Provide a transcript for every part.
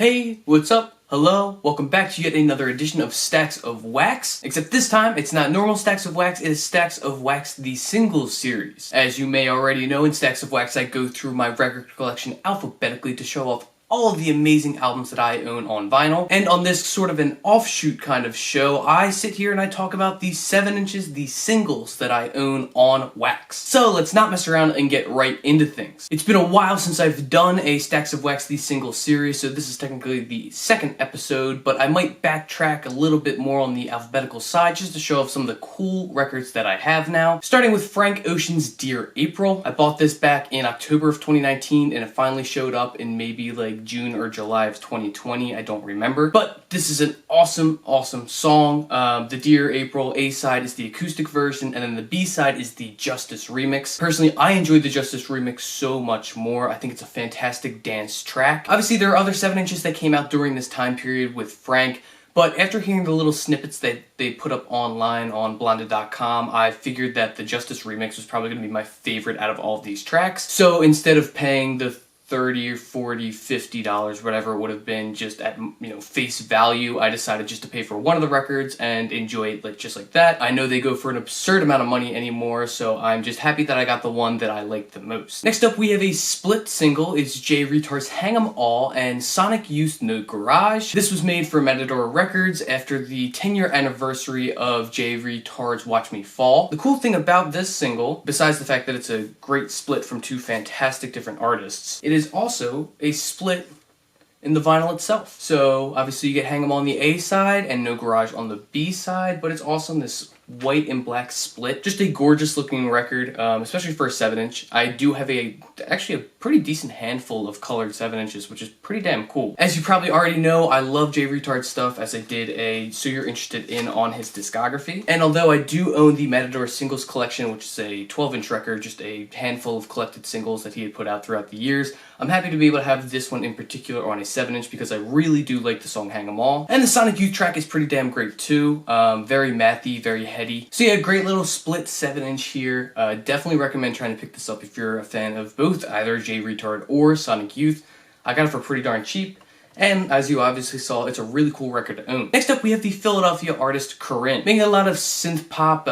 Hey, what's up? Hello, welcome back to yet another edition of Stacks of Wax. Except this time, it's not normal Stacks of Wax, it is Stacks of Wax, the singles series. As you may already know, in Stacks of Wax I go through my record collection alphabetically to show off all of the amazing albums that I own on vinyl. And on this sort of an offshoot kind of show, I sit here and I talk about the 7 inches, the singles that I own on wax. So let's not mess around and get right into things. It's been a while since I've done a Stacks of Wax, the singles series, so this is technically the second episode, but I might backtrack a little bit more on the alphabetical side just to show off some of the cool records that I have now. Starting with Frank Ocean's Dear April. I bought this back in October of 2019 and it finally showed up in maybe like June or July of 2020, I don't remember. But this is an awesome song. The Dear April A-side is the acoustic version, and then the B-side is the Justice remix. Personally, I enjoyed the Justice remix so much more. I think it's a fantastic dance track. Obviously, there are other 7 inches that came out during this time period with Frank, but after hearing the little snippets that they put up online on blonded.com, I figured that the Justice remix was probably going to be my favorite out of all of these tracks. So instead of paying the $30 or $40, $50, whatever it would have been just at, face value, I decided just to pay for one of the records and enjoy it just like that. I know they go for an absurd amount of money anymore, so I'm just happy that I got the one that I like the most. Next up, we have a split single. It's Jay Reatard's Hang 'Em All and Sonic Youth No Garage. This was made for Matador Records after the 10-year anniversary of Jay Reatard's Watch Me Fall. The cool thing about this single, besides the fact that it's a great split from two fantastic different artists, it is also a split in the vinyl itself. So obviously you get Hang 'Em On the A side and No Garage on the B side, but it's also this white and black split. Just a gorgeous looking record, especially for a 7 inch. I do have actually a pretty decent handful of colored 7 inches, which is pretty damn cool. As you probably already know, I love Jay Reatard stuff, as I did a So You're Interested In on his discography. And although I do own the Matador Singles Collection, which is a 12-inch record, just a handful of collected singles that he had put out throughout the years, I'm happy to be able to have this one in particular on a 7 inch because I really do like the song Hang 'Em All. And the Sonic Youth track is pretty damn great too. Very mathy, very heady. So yeah, great little split 7 inch here. Definitely recommend trying to pick this up if you're a fan of both either Jay Reatard or Sonic Youth. I got it for pretty darn cheap. And as you obviously saw, it's a really cool record to own. Next up, we have the Philadelphia artist Korine, making a lot of synth pop,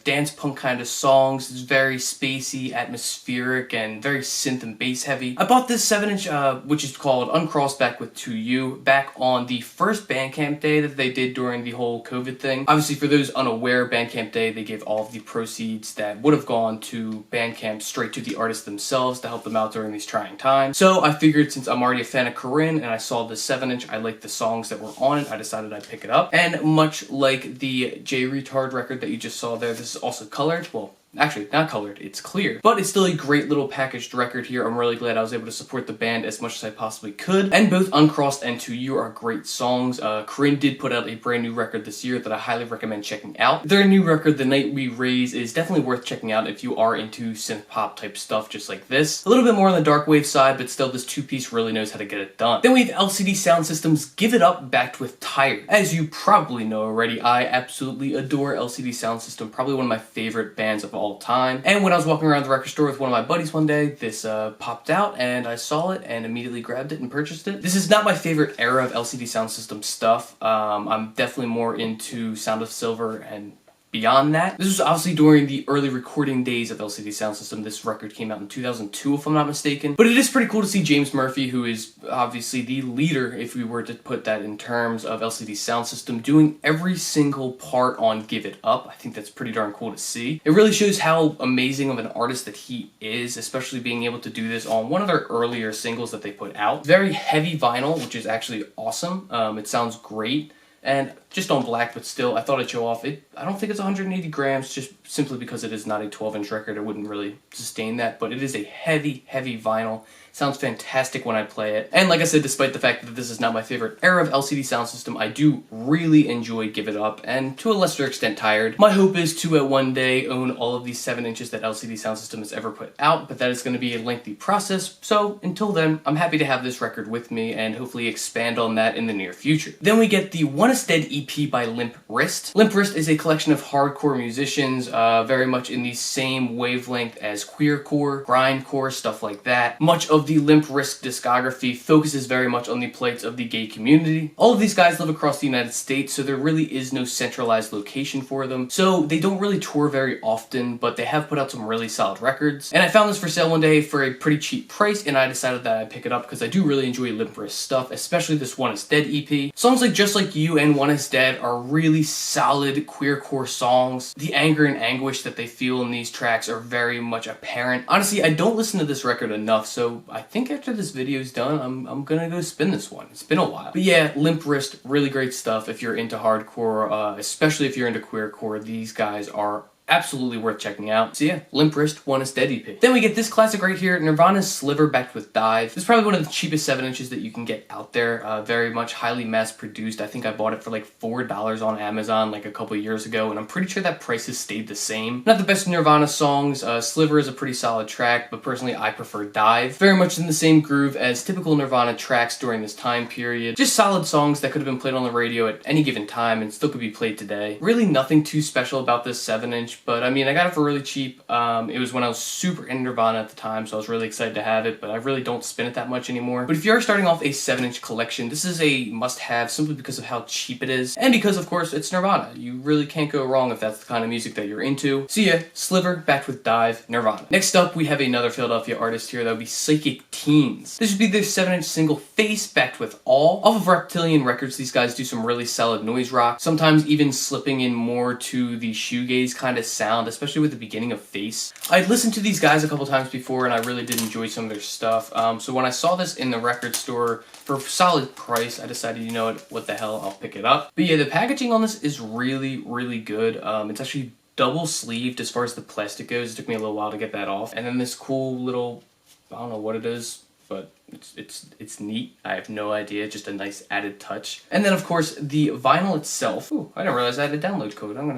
dance punk kind of songs. It's very spacey, atmospheric, and very synth and bass heavy. I bought this 7 inch, which is called Uncrossed Back with 2U, back on the first Bandcamp Day that they did during the whole COVID thing. Obviously, for those unaware, Bandcamp Day, they gave all of the proceeds that would have gone to Bandcamp straight to the artists themselves to help them out during these trying times. So I figured, since I'm already a fan of Korine and I saw the 7 inch, I liked the songs that were on it, I decided I'd pick it up. And much like the Jay Reatard record that you just saw there, this is also colored. Well, actually, not colored, it's clear. But it's still a great little packaged record here. I'm really glad I was able to support the band as much as I possibly could. And both Uncrossed and 2U are great songs. Korine did put out a brand new record this year that I highly recommend checking out. Their new record, The Night We Raise, is definitely worth checking out if you are into synth pop type stuff just like this. A little bit more on the dark wave side, but still this two-piece really knows how to get it done. Then we have LCD Soundsystem's Give It Up backed with Tired. As you probably know already, I absolutely adore LCD Soundsystem, probably one of my favorite bands of all time. And when I was walking around the record store with one of my buddies one day, this popped out and I saw it and immediately grabbed it and purchased it. This is not my favorite era of LCD Soundsystem stuff. I'm definitely more into Sound of Silver and beyond that. This was obviously during the early recording days of LCD Soundsystem. This record came out in 2002, if I'm not mistaken. But it is pretty cool to see James Murphy, who is obviously the leader, if we were to put that in terms of LCD Soundsystem, doing every single part on Give It Up. I think that's pretty darn cool to see. It really shows how amazing of an artist that he is, especially being able to do this on one of their earlier singles that they put out. Very heavy vinyl, which is actually awesome. It sounds great. And just on black, but still, I thought I'd show off it. I don't think it's 180 grams, just simply because it is not a 12-inch record. I wouldn't really sustain that, but it is a heavy, heavy vinyl. It sounds fantastic when I play it. And like I said, despite the fact that this is not my favorite era of LCD Soundsystem, I do really enjoy Give It Up, and to a lesser extent Tired. My hope is to one day own all of these 7 inches that LCD Soundsystem has ever put out, but that is going to be a lengthy process, so until then, I'm happy to have this record with me and hopefully expand on that in the near future. Then we get the One Is Dead EP by Limp Wrist. Limp Wrist is a collection of hardcore musicians, very much in the same wavelength as queercore, grindcore, stuff like that. Much of the Limp Wrist discography focuses very much on the plights of the gay community. All of these guys live across the United States, so there really is no centralized location for them. So they don't really tour very often, but they have put out some really solid records. And I found this for sale one day for a pretty cheap price, and I decided that I'd pick it up because I do really enjoy Limp Wrist stuff, especially this One Is Dead EP. Songs like Just Like You and One Is Dead are really solid queercore songs. The anger and anguish that they feel in these tracks are very much apparent. Honestly, I don't listen to this record enough, so I think after this video is done, I'm gonna go spin this one. It's been a while. But yeah, Limp Wrist, really great stuff if you're into hardcore, especially if you're into queercore. These guys are absolutely worth checking out. So yeah, Limp Wrist, One Is Dead EP. Then we get this classic right here, Nirvana's Sliver backed with Dive. This is probably one of the cheapest 7-inches that you can get out there. Very much highly mass produced. I think I bought it for like $4 on Amazon like a couple years ago, and I'm pretty sure that price has stayed the same. Not the best Nirvana songs. Sliver is a pretty solid track, but personally I prefer Dive. Very much in the same groove as typical Nirvana tracks during this time period. Just solid songs that could have been played on the radio at any given time and still could be played today. Really nothing too special about this 7-inch. But I mean, I got it for really cheap. It was when I was super into Nirvana at the time, so I was really excited to have it, but I really don't spin it that much anymore. But if you are starting off a 7-inch collection, this is a must-have simply because of how cheap it is, and because, of course, it's Nirvana. You really can't go wrong if that's the kind of music that you're into. So yeah, Sliver, backed with Dive, Nirvana. Next up, we have another Philadelphia artist here. That would be Psychic Teens. This would be their 7-inch single, Face, backed with All. Off of Reptilian Records, these guys do some really solid noise rock, sometimes even slipping in more to the shoegaze kind of sound, especially with the beginning of Face. I'd listened to these guys a couple times before, and I really did enjoy some of their stuff. So when I saw this in the record store for a solid price, I decided, you know what the hell, I'll pick it up. But yeah, the packaging on this is really, really good. It's actually double sleeved as far as the plastic goes. It took me a little while to get that off. And then this cool little, I don't know what it is, but it's neat. I have no idea, just a nice added touch. And then of course the vinyl itself. Ooh, I didn't realize I had a download code. I'm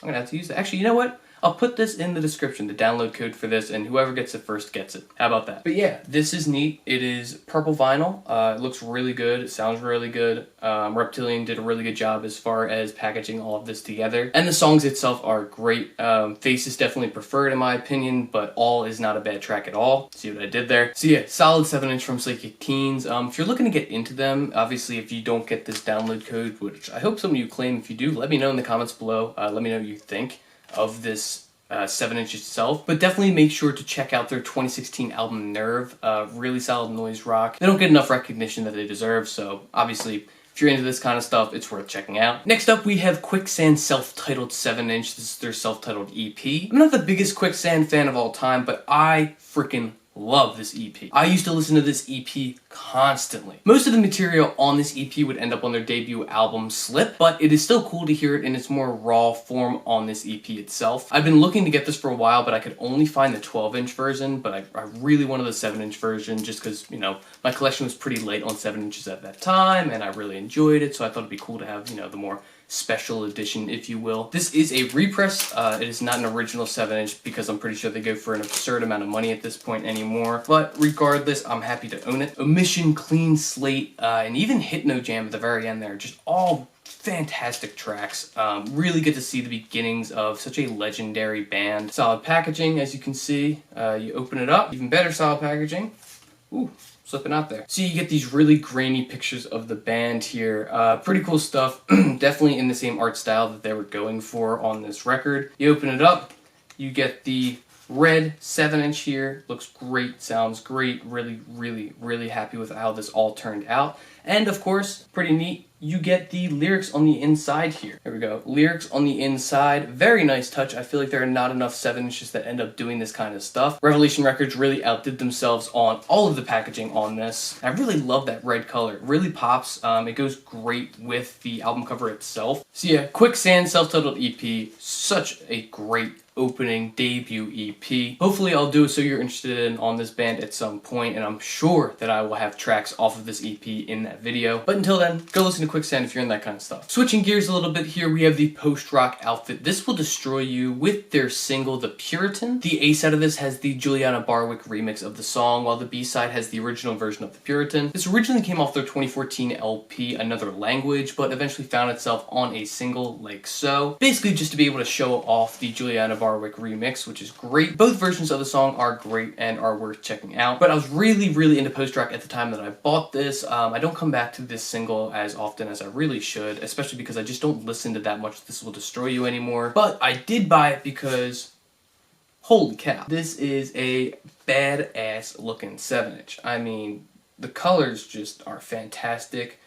gonna have to use that. Actually, you know what? I'll put this in the description, the download code for this, and whoever gets it first gets it. How about that? But yeah, this is neat. It is purple vinyl. It looks really good. It sounds really good. Reptilian did a really good job as far as packaging all of this together. And the songs itself are great. Face is definitely preferred in my opinion, but All is not a bad track at all. See what I did there? So yeah, solid 7-inch from Psychic Teens. If you're looking to get into them, obviously if you don't get this download code, which I hope some of you claim, if you do, let me know in the comments below. Let me know what you think of this 7-inch itself, but definitely make sure to check out their 2016 album Nerve. Really solid noise rock. They don't get enough recognition that they deserve, so obviously if you're into this kind of stuff, it's worth checking out. Next up, we have Quicksand's self-titled 7-inch. This is their self-titled EP. I'm not the biggest Quicksand fan of all time, but I freaking love this EP. I used to listen to this EP constantly. Most of the material on this EP would end up on their debut album Slip, but it is still cool to hear it in its more raw form on this EP itself. I've been looking to get this for a while, but I could only find the 12-inch version, but I really wanted the 7-inch version just because, you know, my collection was pretty late on 7-inches at that time, and I really enjoyed it, so I thought it'd be cool to have, you know, the more special edition, if you will. This is a repress. It is not an original 7-inch because I'm pretty sure they go for an absurd amount of money at this point anymore. But regardless, I'm happy to own it. Omission, Clean Slate, and even Hypno Jam at the very end there. Just all fantastic tracks. Really good to see the beginnings of such a legendary band. Solid packaging, as you can see. You open it up. Even better solid packaging. Ooh. Slipping out there. So you get these really grainy pictures of the band here. Pretty cool stuff. Definitely in the same art style that they were going for on this record. You open it up, you get the red 7-inch here. Looks great, sounds great. Really, really, really happy with how this all turned out. And of course, pretty neat, you get the lyrics on the inside here. There we go. Lyrics on the inside. Very nice touch. I feel like there are not enough 7-inches that end up doing this kind of stuff. Revelation Records really outdid themselves on all of the packaging on this. I really love that red color. It really pops. It goes great with the album cover itself. So yeah, Quicksand self-titled EP. Such a great opening debut EP. Hopefully I'll do a So You're Interested In on this band at some point, and I'm sure that I will have tracks off of this EP in that video. But until then, go listen to Quicksand if you're in that kind of stuff. Switching gears a little bit here, we have the post-rock outfit. This Will Destroy You with their single, The Puritan. The A side of this has the Juliana Barwick remix of the song, while the B side has the original version of The Puritan. This originally came off their 2014 LP, Another Language, but eventually found itself on a single like so. Basically just to be able to show off the Juliana Barwick remix, which is great. Both versions of the song are great and are worth checking out. But I was really into post-rock at the time that I bought this. I don't come back to this single as often as I really should, especially because I just don't listen to that much This Will Destroy You anymore. But I did buy it because, holy cow, this is a badass looking 7-inch. I mean, the colors just are fantastic.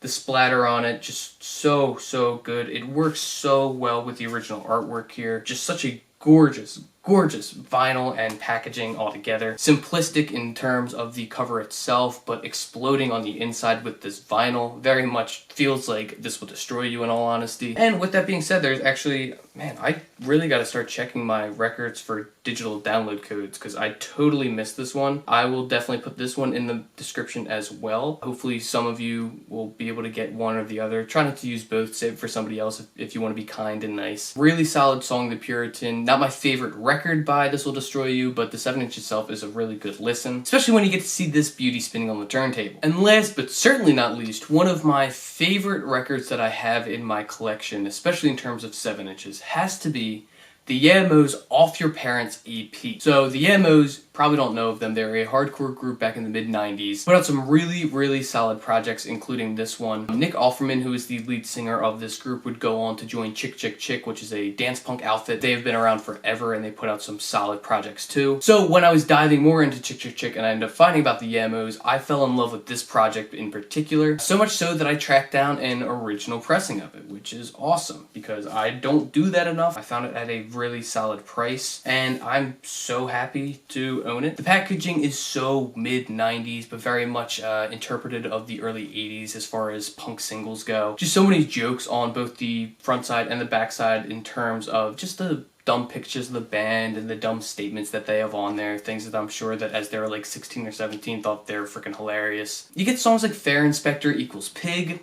The splatter on it, just so good. It works so well with the original artwork here. Just such a gorgeous vinyl and packaging altogether. Simplistic in terms of the cover itself, but exploding on the inside with this vinyl. Very much feels like This Will Destroy You in all honesty. And with that being said, there's actually, man, I really gotta start checking my records for digital download codes because I totally missed this one. I will definitely put this one in the description as well. Hopefully some of you will be able to get one or the other. Try not to use both, save it for somebody else if you want to be kind and nice. Really solid song, The Puritan. Not my favorite record by This Will Destroy You, but the 7-inch itself is a really good listen, especially when you get to see this beauty spinning on the turntable. And last but certainly not least, one of my favorite records that I have in my collection, especially in terms of 7-inches, has to be the Yah Mohs Off Your Parents EP. So the Yah Mohs, probably don't know of them, they're a hardcore group back in the mid-90s. Put out some really solid projects, including this one. Nick Offerman, who is the lead singer of this group, would go on to join Chick Chick Chick, which is a dance punk outfit. They have been around forever and they put out some solid projects too. So when I was diving more into Chick Chick Chick and I ended up finding about the Yah Mohs, I fell in love with this project in particular. So much so that I tracked down an original pressing of it, which is awesome because I don't do that enough. I found it at a really solid price and I'm so happy to own it. The packaging is so mid-90s but very much interpreted of the early 80s as far as punk singles go. Just so many jokes on both the front side and the back side in terms of just the dumb pictures of the band and the dumb statements that they have on there, things that I'm sure that as they were like 16 or 17 thought they were freaking hilarious. You get songs like Fair Inspector Equals Pig,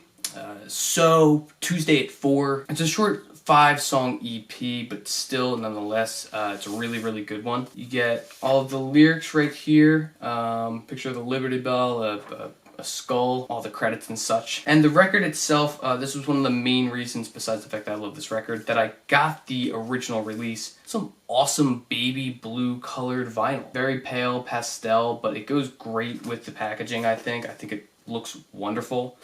So, Tuesday at 4. It's a short 5-song EP, but still, nonetheless, it's a really good one. You get all of the lyrics right here. Picture of the Liberty Bell, a skull, all the credits and such. And the record itself, this was one of the main reasons, besides the fact that I love this record, that I got the original release. Some awesome baby blue colored vinyl. Very pale pastel, but it goes great with the packaging, I think. I think it looks wonderful.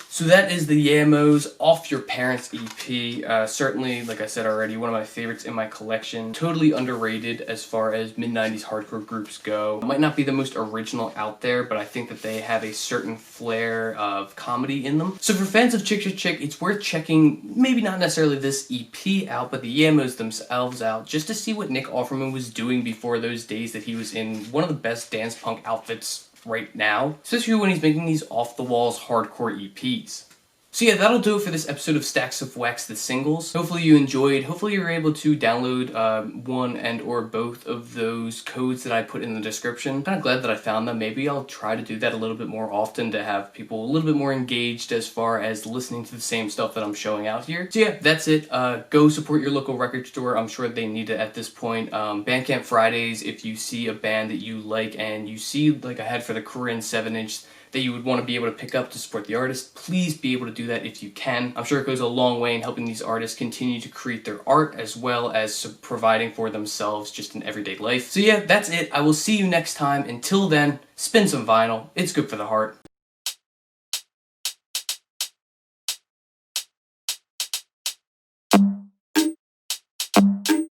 So that is the Yah Mohs Off Your Parents EP. Certainly, like I said already, one of my favorites in my collection. Totally underrated as far as mid-90s hardcore groups go. Might not be the most original out there, but I think that they have a certain flair of comedy in them. So for fans of Chick Chick Chick, it's worth checking, maybe not necessarily this EP out, but the Yah Mohs themselves out, just to see what Nick Offerman was doing before those days that he was in one of the best dance punk outfits right now, especially when he's making these off-the-walls hardcore EPs. So yeah, that'll do it for this episode of Stax of Wax, the singles. Hopefully you enjoyed. Hopefully you're able to download one and or both of those codes that I put in the description. I'm kind of glad that I found them. Maybe I'll try to do that a little bit more often to have people a little bit more engaged as far as listening to the same stuff that I'm showing out here. So yeah, that's it. Go support your local record store. I'm sure they need it at this point. Bandcamp Fridays, if you see a band that you like and you see, like I had for the Korine 7-inch, that you would want to be able to pick up to support the artist, please be able to do that if you can. I'm sure it goes a long way in helping these artists continue to create their art as well as providing for themselves just in everyday life. So yeah, that's it. I will see you next time. Until then, spin some vinyl. It's good for the heart.